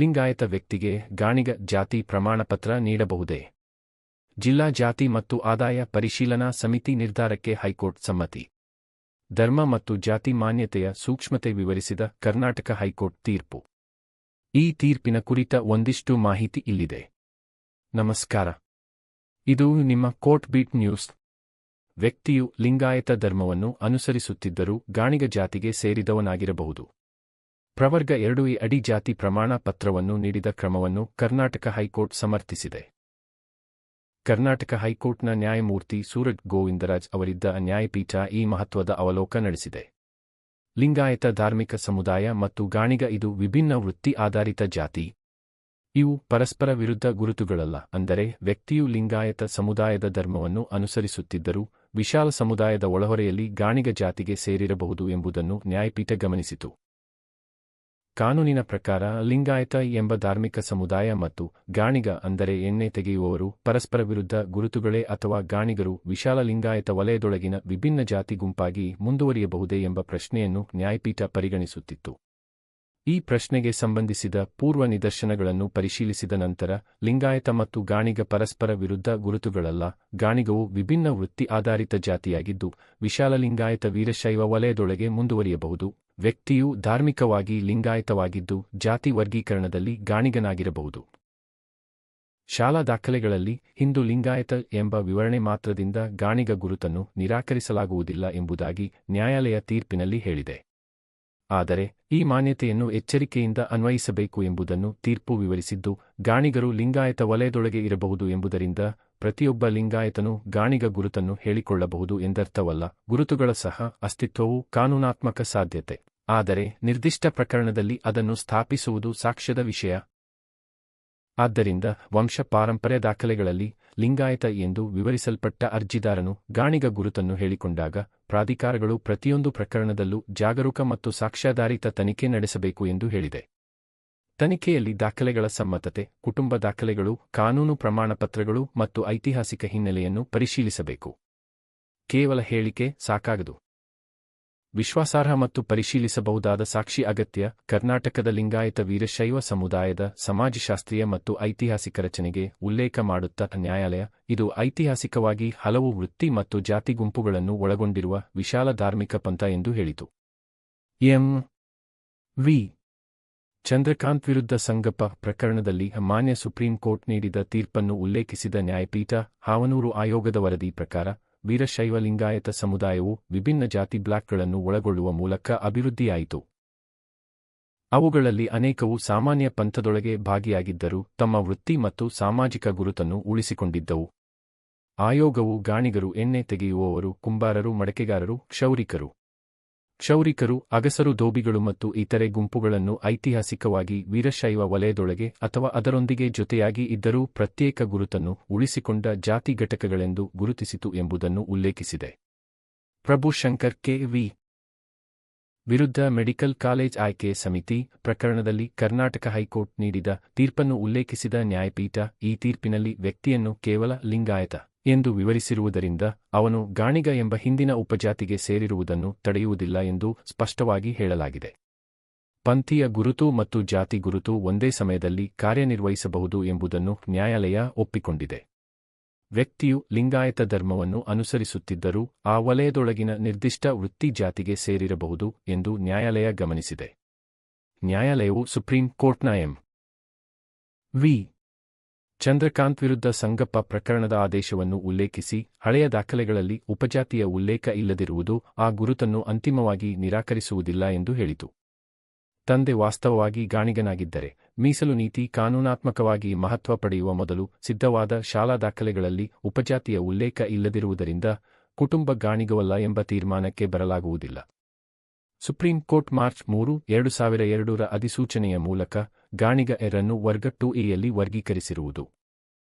ಲಿಂಗಾಯತ ವ್ಯಕ್ತಿಗೆ ಗಾಣಿಗ ಜಾತಿ ಪ್ರಮಾಣಪತ್ರ ನೀಡಬಹುದೇ? ಜಿಲ್ಲಾ ಜಾತಿ ಮತ್ತು ಆದಾಯ ಪರಿಶೀಲನಾ ಸಮಿತಿ ನಿರ್ಧಾರಕ್ಕೆ ಹೈಕೋರ್ಟ್ ಸಮ್ಮತಿ. ಧರ್ಮ ಮತ್ತು ಜಾತಿ ಮಾನ್ಯತೆಯ ಸೂಕ್ಷ್ಮತೆ ವಿವರಿಸಿದ ಕರ್ನಾಟಕ ಹೈಕೋರ್ಟ್ ತೀರ್ಪು. ಈ ತೀರ್ಪಿನ ಕುರಿತ ಒಂದಿಷ್ಟು ಮಾಹಿತಿ ಇಲ್ಲಿದೆ. ನಮಸ್ಕಾರ. ಇದು ನಿಮ್ಮ ಕೋರ್ಟ್ ಬೀಟ್ ನ್ಯೂಸ್. ವ್ಯಕ್ತಿಯು ಲಿಂಗಾಯತ ಧರ್ಮವನ್ನು ಅನುಸರಿಸುತ್ತಿದ್ದರೂ ಗಾಣಿಗ ಜಾತಿಗೆ ಸೇರಿದವನಾಗಿರಬಹುದು. ಪ್ರವರ್ಗ 2 ಅಡಿ ಜಾತಿ ಪ್ರಮಾಣ ಪತ್ರವನ್ನು ನೀಡಿದ ಕ್ರಮವನ್ನು ಕರ್ನಾಟಕ ಹೈಕೋರ್ಟ್ ಸಮರ್ಥಿಸಿದೆ. ಕರ್ನಾಟಕ ಹೈಕೋರ್ಟ್ನ ನ್ಯಾಯಮೂರ್ತಿ ಸೂರಜ್ ಗೋವಿಂದರಾಜ್ ಅವರಿದ್ದ ನ್ಯಾಯಪೀಠ ಈ ಮಹತ್ವದ ಅವಲೋಕನ ನಡೆಸಿದೆ. ಲಿಂಗಾಯತ ಧಾರ್ಮಿಕ ಸಮುದಾಯ ಮತ್ತು ಗಾಣಿಗ ಇದು ವಿಭಿನ್ನ ವೃತ್ತಿ ಆಧಾರಿತ ಜಾತಿ. ಇವು ಪರಸ್ಪರ ವಿರುದ್ಧ ಗುರುತುಗಳಲ್ಲ. ಅಂದರೆ ವ್ಯಕ್ತಿಯು ಲಿಂಗಾಯತ ಸಮುದಾಯದ ಧರ್ಮವನ್ನು ಅನುಸರಿಸುತ್ತಿದ್ದರೂ ವಿಶಾಲ ಸಮುದಾಯದ ಒಳಹೊರೆಯಲ್ಲಿ ಗಾಣಿಗ ಜಾತಿಗೆ ಸೇರಿರಬಹುದು ಎಂಬುದನ್ನು ನ್ಯಾಯಪೀಠ ಗಮನಿಸಿತು. ಕಾನೂನಿನ ಪ್ರಕಾರ ಲಿಂಗಾಯತ ಎಂಬ ಧಾರ್ಮಿಕ ಸಮುದಾಯ ಮತ್ತು ಗಾಣಿಗ ಅಂದರೆ ಎಣ್ಣೆ ತೆಗೆಯುವವರು ಪರಸ್ಪರ ವಿರುದ್ಧ ಗುರುತುಗಳೇ ಅಥವಾ ಗಾಣಿಗರು ವಿಶಾಲ ಲಿಂಗಾಯತ ವಲಯದೊಳಗಿನ ವಿಭಿನ್ನ ಜಾತಿ ಗುಂಪಾಗಿ ಮುಂದುವರಿಯಬಹುದೇ ಎಂಬ ಪ್ರಶ್ನೆಯನ್ನು ನ್ಯಾಯಪೀಠ ಪರಿಗಣಿಸುತ್ತಿತ್ತು. ಈ ಪ್ರಶ್ನೆಗೆ ಸಂಬಂಧಿಸಿದ ಪೂರ್ವ ನಿದರ್ಶನಗಳನ್ನು ಪರಿಶೀಲಿಸಿದ ನಂತರ ಲಿಂಗಾಯತ ಮತ್ತು ಗಾಣಿಗ ಪರಸ್ಪರ ವಿರುದ್ಧ ಗುರುತುಗಳಲ್ಲ, ಗಾಣಿಗವು ವಿಭಿನ್ನ ವೃತ್ತಿ ಆಧಾರಿತ ಜಾತಿಯಾಗಿದ್ದು ವಿಶಾಲ ಲಿಂಗಾಯತ ವೀರಶೈವ ವಲಯದೊಳಗೆ ಮುಂದುವರಿಯಬಹುದು. ವ್ಯಕ್ತಿಯು ಧಾರ್ಮಿಕವಾಗಿ ಲಿಂಗಾಯತವಾಗಿದ್ದು ಜಾತಿ ವರ್ಗೀಕರಣದಲ್ಲಿ ಗಾಣಿಗನಾಗಿರಬಹುದು. ಶಾಲಾ ದಾಖಲೆಗಳಲ್ಲಿ ಹಿಂದೂ ಲಿಂಗಾಯತ ಎಂಬ ವಿವರಣೆ ಮಾತ್ರದಿಂದ ಗಾಣಿಗ ಗುರುತನ್ನು ನಿರಾಕರಿಸಲಾಗುವುದಿಲ್ಲ ಎಂಬುದಾಗಿ ನ್ಯಾಯಾಲಯ ತೀರ್ಪಿನಲ್ಲಿ ಹೇಳಿದೆ. ಆದರೆ ಈ ಮಾನ್ಯತೆಯನ್ನು ಎಚ್ಚರಿಕೆಯಿಂದ ಅನ್ವಯಿಸಬೇಕು ಎಂಬುದನ್ನು ತೀರ್ಪು ವಿವರಿಸಿದ್ದು, ಗಾಣಿಗರು ಲಿಂಗಾಯತ ವಲಯದೊಳಗೆ ಇರಬಹುದು ಎಂಬುದರಿಂದ ಪ್ರತಿಯೊಬ್ಬ ಲಿಂಗಾಯತನು ಗಾಣಿಗ ಗುರುತನ್ನು ಹೇಳಿಕೊಳ್ಳಬಹುದು ಎಂದರ್ಥವಲ್ಲ. ಗುರುತುಗಳ ಸಹ ಅಸ್ತಿತ್ವವು ಕಾನೂನಾತ್ಮಕ ಸಾಧ್ಯತೆ. ಆದರೆ ನಿರ್ದಿಷ್ಟ ಪ್ರಕರಣದಲ್ಲಿ ಅದನ್ನು ಸ್ಥಾಪಿಸುವುದು ಸಾಕ್ಷ್ಯದ ವಿಷಯ. ಆದ್ದರಿಂದ ವಂಶ ಪಾರಂಪರ್ಯ ದಾಖಲೆಗಳಲ್ಲಿ ಲಿಂಗಾಯತ ಎಂದು ವಿವರಿಸಲ್ಪಟ್ಟ ಅರ್ಜಿದಾರನು ಗಾಣಿಗ ಗುರುತನ್ನು ಹೇಳಿಕೊಂಡಾಗ ಪ್ರಾಧಿಕಾರಗಳು ಪ್ರತಿಯೊಂದು ಪ್ರಕರಣದಲ್ಲೂ ಜಾಗರೂಕ ಮತ್ತು ಸಾಕ್ಷ್ಯಾಧಾರಿತ ತನಿಖೆ ನಡೆಸಬೇಕು ಎಂದು ಹೇಳಿದೆ. ತನಿಖೆಯಲ್ಲಿ ದಾಖಲೆಗಳ ಸಮ್ಮತತೆ, ಕುಟುಂಬ ದಾಖಲೆಗಳು, ಕಾನೂನು ಪ್ರಮಾಣಪತ್ರಗಳು ಮತ್ತು ಐತಿಹಾಸಿಕ ಹಿನ್ನೆಲೆಯನ್ನು ಪರಿಶೀಲಿಸಬೇಕು. ಕೇವಲ ಹೇಳಿಕೆ ಸಾಕಾಗದು. ವಿಶ್ವಾಸಾರ್ಹ ಮತ್ತು ಪರಿಶೀಲಿಸಬಹುದಾದ ಸಾಕ್ಷಿ ಅಗತ್ಯ. ಕರ್ನಾಟಕದ ಲಿಂಗಾಯತ ವೀರಶೈವ ಸಮುದಾಯದ ಸಮಾಜಶಾಸ್ತ್ರೀಯ ಮತ್ತು ಐತಿಹಾಸಿಕ ರಚನೆಗೆ ಉಲ್ಲೇಖ ಮಾಡುತ್ತಾ ನ್ಯಾಯಾಲಯ ಇದು ಐತಿಹಾಸಿಕವಾಗಿ ಹಲವು ವೃತ್ತಿ ಮತ್ತು ಜಾತಿ ಗುಂಪುಗಳನ್ನು ಒಳಗೊಂಡಿರುವ ವಿಶಾಲ ಧಾರ್ಮಿಕ ಪಂಥ ಎಂದು ಹೇಳಿತು. ಎಂ. ವಿ. ಚಂದ್ರಕಾಂತ್ ವಿರುದ್ಧ ಸಂಗಪ್ಪ ಪ್ರಕರಣದಲ್ಲಿ ಮಾನ್ಯ ಸುಪ್ರೀಂ ಕೋರ್ಟ್ ನೀಡಿದ ತೀರ್ಪನ್ನು ಉಲ್ಲೇಖಿಸಿದ ನ್ಯಾಯಪೀಠ ಹಾವನೂರು ಆಯೋಗದ ವರದಿ ಪ್ರಕಾರ ವೀರಶೈವ ಲಿಂಗಾಯತ ಸಮುದಾಯವು ವಿಭಿನ್ನ ಜಾತಿ ಬ್ಲಾಕ್ಗಳನ್ನು ಒಳಗೊಳ್ಳುವ ಮೂಲಕ ಅಭಿವೃದ್ಧಿಯಾಯಿತು. ಅವುಗಳಲ್ಲಿ ಅನೇಕವು ಸಾಮಾನ್ಯ ಪಂಥದೊಳಗೆ ಭಾಗಿಯಾಗಿದ್ದರೂ ತಮ್ಮ ವೃತ್ತಿ ಮತ್ತು ಸಾಮಾಜಿಕ ಗುರುತನ್ನು ಉಳಿಸಿಕೊಂಡಿದ್ದವು. ಆಯೋಗವು ಗಾಣಿಗರು, ಎಣ್ಣೆ ತೆಗೆಯುವವರು, ಕುಂಬಾರರು, ಮಡಕೆಗಾರರು, ಕ್ಷೌರಿಕರು, ಅಗಸರು, ಧೋಬಿಗಳು ಮತ್ತು ಇತರೆ ಗುಂಪುಗಳನ್ನು ಐತಿಹಾಸಿಕವಾಗಿ ವೀರಶೈವ ವಲಯದೊಳಗೆ ಅಥವಾ ಅದರೊಂದಿಗೆ ಜೊತೆಯಾಗಿ ಇದ್ದರೂ ಪ್ರತ್ಯೇಕ ಗುರುತನ್ನು ಉಳಿಸಿಕೊಂಡ ಜಾತಿ ಘಟಕಗಳೆಂದು ಗುರುತಿಸಿತು ಎಂಬುದನ್ನು ಉಲ್ಲೇಖಿಸಿದೆ. ಪ್ರಭುಶಂಕರ್ ಕೆ. ವಿ. ವಿರುದ್ಧ ಮೆಡಿಕಲ್ ಕಾಲೇಜ್ ಆಯ್ಕೆ ಸಮಿತಿ ಪ್ರಕರಣದಲ್ಲಿ ಕರ್ನಾಟಕ ಹೈಕೋರ್ಟ್ ನೀಡಿದ ತೀರ್ಪನ್ನು ಉಲ್ಲೇಖಿಸಿದ ನ್ಯಾಯಪೀಠ ಈ ತೀರ್ಪಿನಲ್ಲಿ ವ್ಯಕ್ತಿಯನ್ನು ಕೇವಲ ಲಿಂಗಾಯತ ಎಂದು ವಿವರಿಸಿರುವುದರಿಂದ ಅವನು ಗಾಣಿಗ ಎಂಬ ಹಿಂದಿನ ಉಪಜಾತಿಗೆ ಸೇರಿರುವುದನ್ನು ತಡೆಯುವುದಿಲ್ಲ ಎಂದು ಸ್ಪಷ್ಟವಾಗಿ ಹೇಳಲಾಗಿದೆ. ಪಂಥೀಯ ಗುರುತು ಮತ್ತು ಜಾತಿ ಗುರುತು ಒಂದೇ ಸಮಯದಲ್ಲಿ ಕಾರ್ಯನಿರ್ವಹಿಸಬಹುದು ಎಂಬುದನ್ನು ನ್ಯಾಯಾಲಯ ಒಪ್ಪಿಕೊಂಡಿದೆ. ವ್ಯಕ್ತಿಯು ಲಿಂಗಾಯತ ಧರ್ಮವನ್ನು ಅನುಸರಿಸುತ್ತಿದ್ದರೂ ಆ ವಲಯದೊಳಗಿನ ನಿರ್ದಿಷ್ಟ ವೃತ್ತಿ ಜಾತಿಗೆ ಸೇರಿರಬಹುದು ಎಂದು ನ್ಯಾಯಾಲಯ ಗಮನಿಸಿದೆ. ನ್ಯಾಯಾಲಯವು ಸುಪ್ರೀಂ ಕೋರ್ಟ್ನ ಎಂ. ವಿ. ಚಂದ್ರಕಾಂತ್ ವಿರುದ್ಧ ಸಂಗಪ್ಪ ಪ್ರಕರಣದ ಆದೇಶವನ್ನು ಉಲ್ಲೇಖಿಸಿ ಹಳೆಯ ದಾಖಲೆಗಳಲ್ಲಿ ಉಪಜಾತಿಯ ಉಲ್ಲೇಖ ಇಲ್ಲದಿರುವುದು ಆ ಗುರುತನ್ನು ಅಂತಿಮವಾಗಿ ನಿರಾಕರಿಸುವುದಿಲ್ಲ ಎಂದು ಹೇಳಿತು. ತಂದೆ ವಾಸ್ತವವಾಗಿ ಗಾಣಿಗನಾಗಿದ್ದರೆ ಮೀಸಲು ನೀತಿ ಕಾನೂನಾತ್ಮಕವಾಗಿ ಮಹತ್ವ ಪಡೆಯುವ ಮೊದಲು ಸಿದ್ಧವಾದ ಶಾಲಾ ದಾಖಲೆಗಳಲ್ಲಿ ಉಪಜಾತಿಯ ಉಲ್ಲೇಖ ಇಲ್ಲದಿರುವುದರಿಂದ ಕುಟುಂಬ ಗಾಣಿಗವಲ್ಲ ಎಂಬ ತೀರ್ಮಾನಕ್ಕೆ ಬರಲಾಗುವುದಿಲ್ಲ. ಸುಪ್ರೀಂ ಕೋರ್ಟ್ ಮಾರ್ಚ್ 3, 2002ರ ಅಧಿಸೂಚನೆಯ ಮೂಲಕ ಗಾಣಿಗ ಎರನ್ನು ವರ್ಗ 2ಎಯಲ್ಲಿ ವರ್ಗೀಕರಿಸಿರುವುದು.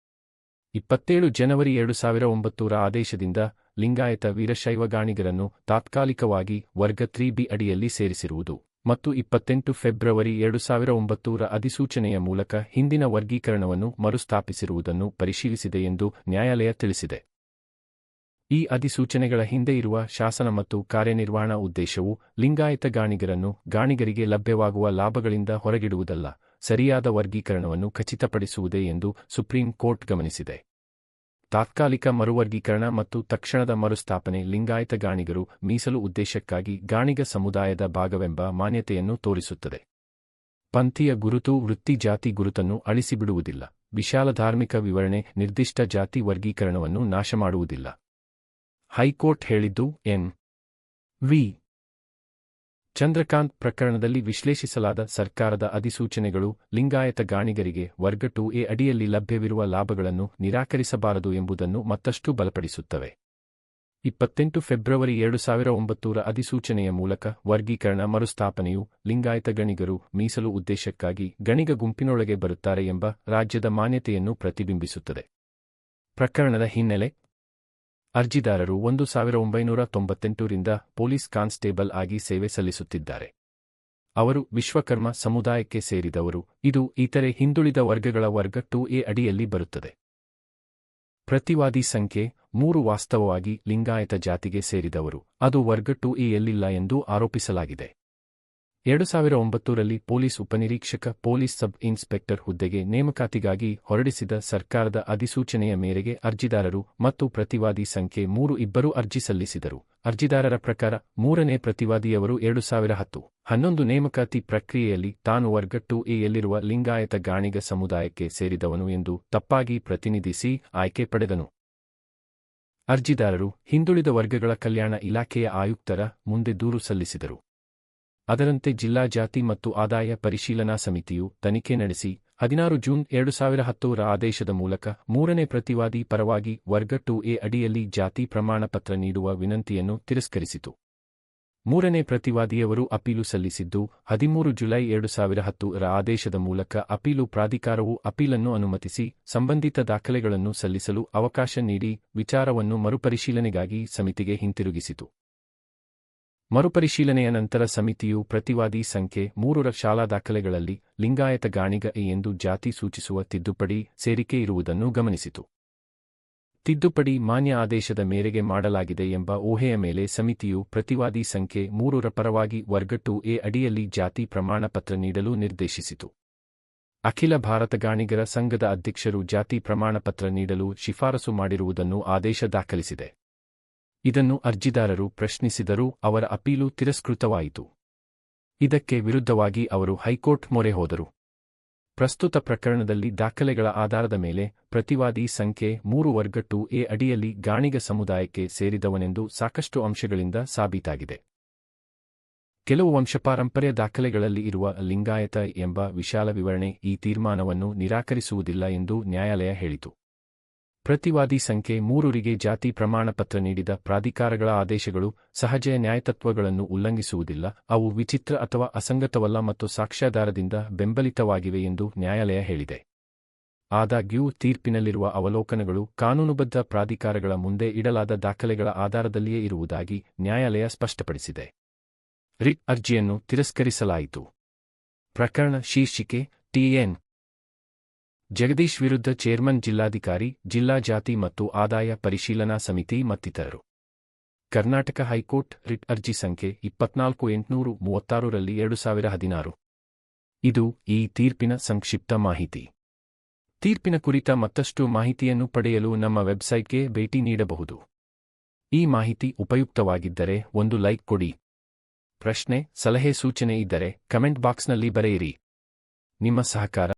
27 ಜನವರಿ 2009ರ ಆದೇಶದಿಂದ ಲಿಂಗಾಯತ ವೀರಶೈವ ಗಾಣಿಗರನ್ನು ತಾತ್ಕಾಲಿಕವಾಗಿ ವರ್ಗ 3ಬಿ ಅಡಿಯಲ್ಲಿ ಸೇರಿಸಿರುವುದು ಮತ್ತು 28 ಫೆಬ್ರವರಿ 2009ರ ಅಧಿಸೂಚನೆಯ ಮೂಲಕ ಹಿಂದಿನ ವರ್ಗೀಕರಣವನ್ನು ಮರುಸ್ಥಾಪಿಸಿರುವುದನ್ನು ಪರಿಶೀಲಿಸಿದೆ ಎಂದು ನ್ಯಾಯಾಲಯ ತಿಳಿಸಿದೆ. ಈ ಅಧಿಸೂಚನೆಗಳ ಹಿಂದೆ ಇರುವ ಶಾಸನ ಮತ್ತು ಕಾರ್ಯನಿರ್ವಹಣಾ ಉದ್ದೇಶವು ಲಿಂಗಾಯತ ಗಾಣಿಗರನ್ನು ಗಾಣಿಗರಿಗೆ ಲಭ್ಯವಾಗುವ ಲಾಭಗಳಿಂದ ಹೊರಗಿಡುವುದಲ್ಲ, ಸರಿಯಾದ ವರ್ಗೀಕರಣವನ್ನು ಖಚಿತಪಡಿಸುವುದೇ ಎಂದು ಸುಪ್ರೀಂ ಕೋರ್ಟ್ ಗಮನಿಸಿದೆ. ತಾತ್ಕಾಲಿಕ ಮರುವರ್ಗೀಕರಣ ಮತ್ತು ತಕ್ಷಣದ ಮರುಸ್ಥಾಪನೆ ಲಿಂಗಾಯತ ಗಾಣಿಗರು ಮೀಸಲು ಉದ್ದೇಶಕ್ಕಾಗಿ ಗಾಣಿಗ ಸಮುದಾಯದ ಭಾಗವೆಂಬ ಮಾನ್ಯತೆಯನ್ನು ತೋರಿಸುತ್ತದೆ. ಪಂಥೀಯ ಗುರುತು ವೃತ್ತಿ ಜಾತಿ ಗುರುತನ್ನು ಅಳಿಸಿಬಿಡುವುದಿಲ್ಲ. ವಿಶಾಲ ಧಾರ್ಮಿಕ ವಿವರಣೆ ನಿರ್ದಿಷ್ಟ ಜಾತಿ ವರ್ಗೀಕರಣವನ್ನು ನಾಶಮಾಡುವುದಿಲ್ಲ. ಹೈಕೋರ್ಟ್ ಹೇಳಿದ್ದು ಎನ್. ವಿ. ಚಂದ್ರಕಾಂತ್ ಪ್ರಕರಣದಲ್ಲಿ ವಿಶ್ಲೇಷಿಸಲಾದ ಸರ್ಕಾರದ ಅಧಿಸೂಚನೆಗಳು ಲಿಂಗಾಯತ ಗಾಣಿಗರಿಗೆ ವರ್ಗ 2A ಅಡಿಯಲ್ಲಿ ಲಭ್ಯವಿರುವ ಲಾಭಗಳನ್ನು ನಿರಾಕರಿಸಬಾರದು ಎಂಬುದನ್ನು ಮತ್ತಷ್ಟು ಬಲಪಡಿಸುತ್ತವೆ. 28 ಫೆಬ್ರವರಿ 2009ರ ಅಧಿಸೂಚನೆಯ ಮೂಲಕ ವರ್ಗೀಕರಣ ಮರುಸ್ಥಾಪನೆಯು ಲಿಂಗಾಯತ ಗಣಿಗರು ಮೀಸಲು ಉದ್ದೇಶಕ್ಕಾಗಿ ಗಣಿಗ ಗುಂಪಿನೊಳಗೆ ಬರುತ್ತಾರೆ ಎಂಬ ರಾಜ್ಯದ ಮಾನ್ಯತೆಯನ್ನು ಪ್ರತಿಬಿಂಬಿಸುತ್ತದೆ. ಪ್ರಕರಣದ ಹಿನ್ನೆಲೆ: ಅರ್ಜಿದಾರರು 1998ರಿಂದ ಪೊಲೀಸ್ ಕಾನ್ಸ್ಟೇಬಲ್ ಆಗಿ ಸೇವೆ ಸಲ್ಲಿಸುತ್ತಿದ್ದಾರೆ. ಅವರು ವಿಶ್ವಕರ್ಮ ಸಮುದಾಯಕ್ಕೆ ಸೇರಿದವರು. ಇದು ಇತರೆ ಹಿಂದುಳಿದ ವರ್ಗಗಳ ವರ್ಗ 2A ಅಡಿಯಲ್ಲಿ ಬರುತ್ತದೆ. ಪ್ರತಿವಾದಿ ಸಂಖ್ಯೆ 3 ವಾಸ್ತವವಾಗಿ ಲಿಂಗಾಯತ ಜಾತಿಗೆ ಸೇರಿದವರು. ಅದು ವರ್ಗ 2Aಯಲ್ಲಿಲ್ಲ ಎಂದು ಆರೋಪಿಸಲಾಗಿದೆ. 2009ರಲ್ಲಿ ಪೊಲೀಸ್ ಉಪನಿರೀಕ್ಷಕ ಪೊಲೀಸ್ ಸಬ್ ಇನ್ಸ್ಪೆಕ್ಟರ್ ಹುದ್ದೆಗೆ ನೇಮಕಾತಿಗಾಗಿ ಹೊರಡಿಸಿದ ಸರ್ಕಾರದ ಅಧಿಸೂಚನೆಯ ಮೇರೆಗೆ ಅರ್ಜಿದಾರರು ಮತ್ತು ಪ್ರತಿವಾದಿ ಸಂಖ್ಯೆ 3 ಇಬ್ಬರೂ ಅರ್ಜಿ ಸಲ್ಲಿಸಿದರು. ಅರ್ಜಿದಾರರ ಪ್ರಕಾರ 3ನೇ ಪ್ರತಿವಾದಿಯವರು 2010-11 ನೇಮಕಾತಿ ಪ್ರಕ್ರಿಯೆಯಲ್ಲಿ ತಾನು ವರ್ಗ 2Aಯಲ್ಲಿರುವ ಲಿಂಗಾಯತ ಗಾಣಿಗ ಸಮುದಾಯಕ್ಕೆ ಸೇರಿದವನು ಎಂದು ತಪ್ಪಾಗಿ ಪ್ರತಿನಿಧಿಸಿ ಆಯ್ಕೆ ಪಡೆದನು. ಅರ್ಜಿದಾರರು ಹಿಂದುಳಿದ ವರ್ಗಗಳ ಕಲ್ಯಾಣ ಇಲಾಖೆಯ ಆಯುಕ್ತರ ಮುಂದೆ ದೂರು ಸಲ್ಲಿಸಿದರು. ಅದರಂತೆ ಜಿಲ್ಲಾ ಜಾತಿ ಮತ್ತು ಆದಾಯ ಪರಿಶೀಲನಾ ಸಮಿತಿಯು ತನಿಖೆ ನಡೆಸಿ 16 ಜೂನ್ 2010ರ ಆದೇಶದ ಮೂಲಕ 3ನೇ ಪ್ರತಿವಾದಿ ಪರವಾಗಿ ವರ್ಗ 2A ಅಡಿಯಲ್ಲಿ ಜಾತಿ ಪ್ರಮಾಣಪತ್ರ ನೀಡುವ ವಿನಂತಿಯನ್ನು ತಿರಸ್ಕರಿಸಿತು. 3ನೇ ಪ್ರತಿವಾದಿಯವರು ಅಪೀಲು ಸಲ್ಲಿಸಿದ್ದು 13 ಜುಲೈ 2010ರ ಆದೇಶದ ಮೂಲಕ ಅಪೀಲು ಪ್ರಾಧಿಕಾರವು ಅಪೀಲನ್ನು ಅನುಮತಿಸಿ ಸಂಬಂಧಿತ ದಾಖಲೆಗಳನ್ನು ಸಲ್ಲಿಸಲು ಅವಕಾಶ ನೀಡಿ ವಿಚಾರವನ್ನು ಮರುಪರಿಶೀಲನೆಗಾಗಿ ಸಮಿತಿಗೆ ಹಿಂತಿರುಗಿಸಿತು. ಮರುಪರಿಶೀಲನೆಯ ನಂತರ ಸಮಿತಿಯು ಪ್ರತಿವಾದಿ ಸಂಖ್ಯೆ 3ರ ಶಾಲಾ ದಾಖಲೆಗಳಲ್ಲಿ ಲಿಂಗಾಯತ ಗಾಣಿಗ ಎ ಎಂದು ಜಾತಿ ಸೂಚಿಸುವ ತಿದ್ದುಪಡಿ ಸೇರಿಕೆ ಇರುವುದನ್ನು ಗಮನಿಸಿತು. ತಿದ್ದುಪಡಿ ಮಾನ್ಯ ಆದೇಶದ ಮೇರೆಗೆ ಮಾಡಲಾಗಿದೆ ಎಂಬ ಊಹೆಯ ಮೇಲೆ ಸಮಿತಿಯು ಪ್ರತಿವಾದಿ ಸಂಖ್ಯೆ 3ರ ಪರವಾಗಿ ವರ್ಗ 2A ಅಡಿಯಲ್ಲಿ ಜಾತಿ ಪ್ರಮಾಣಪತ್ರ ನೀಡಲು ನಿರ್ದೇಶಿಸಿತು. ಅಖಿಲ ಭಾರತ ಗಾಣಿಗರ ಸಂಘದ ಅಧ್ಯಕ್ಷರು ಜಾತಿ ಪ್ರಮಾಣಪತ್ರ ನೀಡಲು ಶಿಫಾರಸು ಮಾಡಿರುವುದನ್ನು ಆದೇಶ ದಾಖಲಿಸಿದೆ. ಇದನ್ನು ಅರ್ಜಿದಾರರು ಪ್ರಶ್ನಿಸಿದರೂ ಅವರ ಅಪೀಲು ತಿರಸ್ಕೃತವಾಯಿತು. ಇದಕ್ಕೆ ವಿರುದ್ಧವಾಗಿ ಅವರು ಹೈಕೋರ್ಟ್ ಮೊರೆ ಹೋದರು. ಪ್ರಸ್ತುತ ಪ್ರಕರಣದಲ್ಲಿ ದಾಖಲೆಗಳ ಆಧಾರದ ಮೇಲೆ ಪ್ರತಿವಾದಿ ಸಂಖ್ಯೆ 3 ವರ್ಗ 2A ಅಡಿಯಲ್ಲಿ ಗಾಣಿಗ ಸಮುದಾಯಕ್ಕೆ ಸೇರಿದವನೆಂದು ಸಾಕಷ್ಟು ಅಂಶಗಳಿಂದ ಸಾಬೀತಾಗಿದೆ. ಕೆಲವು ವಂಶಪಾರಂಪರ್ಯ ದಾಖಲೆಗಳಲ್ಲಿ ಇರುವ ಲಿಂಗಾಯತ ಎಂಬ ವಿಶಾಲ ವಿವರಣೆ ಈ ತೀರ್ಮಾನವನ್ನು ನಿರಾಕರಿಸುವುದಿಲ್ಲ ಎಂದು ನ್ಯಾಯಾಲಯ ಹೇಳಿತು. ಪ್ರತಿವಾದಿ ಸಂಖ್ಯೆ 3ರಿಗೆ ಜಾತಿ ಪ್ರಮಾಣಪತ್ರ ನೀಡಿದ ಪ್ರಾಧಿಕಾರಗಳ ಆದೇಶಗಳು ಸಹಜ ನ್ಯಾಯತತ್ವಗಳನ್ನು ಉಲ್ಲಂಘಿಸುವುದಿಲ್ಲ, ಅವು ವಿಚಿತ್ರ ಅಥವಾ ಅಸಂಗತವಲ್ಲ ಮತ್ತು ಸಾಕ್ಷ್ಯಾಧಾರದಿಂದ ಬೆಂಬಲಿತವಾಗಿವೆ ಎಂದು ನ್ಯಾಯಾಲಯ ಹೇಳಿದೆ. ಆದಾಗ್ಯೂ ತೀರ್ಪಿನಲ್ಲಿರುವ ಅವಲೋಕನಗಳು ಕಾನೂನುಬದ್ಧ ಪ್ರಾಧಿಕಾರಗಳ ಮುಂದೆ ಇಡಲಾದ ದಾಖಲೆಗಳ ಆಧಾರದಲ್ಲಿಯೇ ಇರುವುದಾಗಿ ನ್ಯಾಯಾಲಯ ಸ್ಪಷ್ಟಪಡಿಸಿದೆ. ರಿಟ್ ಅರ್ಜಿಯನ್ನು ತಿರಸ್ಕರಿಸಲಾಯಿತು. ಪ್ರಕರಣ ಶೀರ್ಷಿಕೆ ಟಿ.ಎನ್. ಜಗದೀಶ್ ವಿರುದ್ಧ ಚೇರ್ಮನ್ ಜಿಲ್ಲಾಧಿಕಾರಿ, ಜಿಲ್ಲಾ ಜಾತಿ ಮತ್ತು ಆದಾಯ ಪರಿಶೀಲನಾ ಸಮಿತಿ ಮತ್ತಿತರರು. ಕರ್ನಾಟಕ ಹೈಕೋರ್ಟ್ ರಿಟ್ ಅರ್ಜಿ ಸಂಖ್ಯೆ 24836ರಲ್ಲಿ 2016. ಇದು ಈ ತೀರ್ಪಿನ ಸಂಕ್ಷಿಪ್ತ ಮಾಹಿತಿ. ತೀರ್ಪಿನ ಕುರಿತ ಮತ್ತಷ್ಟು ಮಾಹಿತಿಯನ್ನು ಪಡೆಯಲು ನಮ್ಮ ವೆಬ್ಸೈಟ್ಗೆ ಭೇಟಿ ನೀಡಬಹುದು. ಈ ಮಾಹಿತಿ ಉಪಯುಕ್ತವಾಗಿದ್ದರೆ ಒಂದು ಲೈಕ್ ಕೊಡಿ. ಪ್ರಶ್ನೆ, ಸಲಹೆ, ಸೂಚನೆ ಇದ್ದರೆ ಕಮೆಂಟ್ ಬಾಕ್ಸ್ನಲ್ಲಿ ಬರೆಯಿರಿ. ನಿಮ್ಮ ಸಹಕಾರ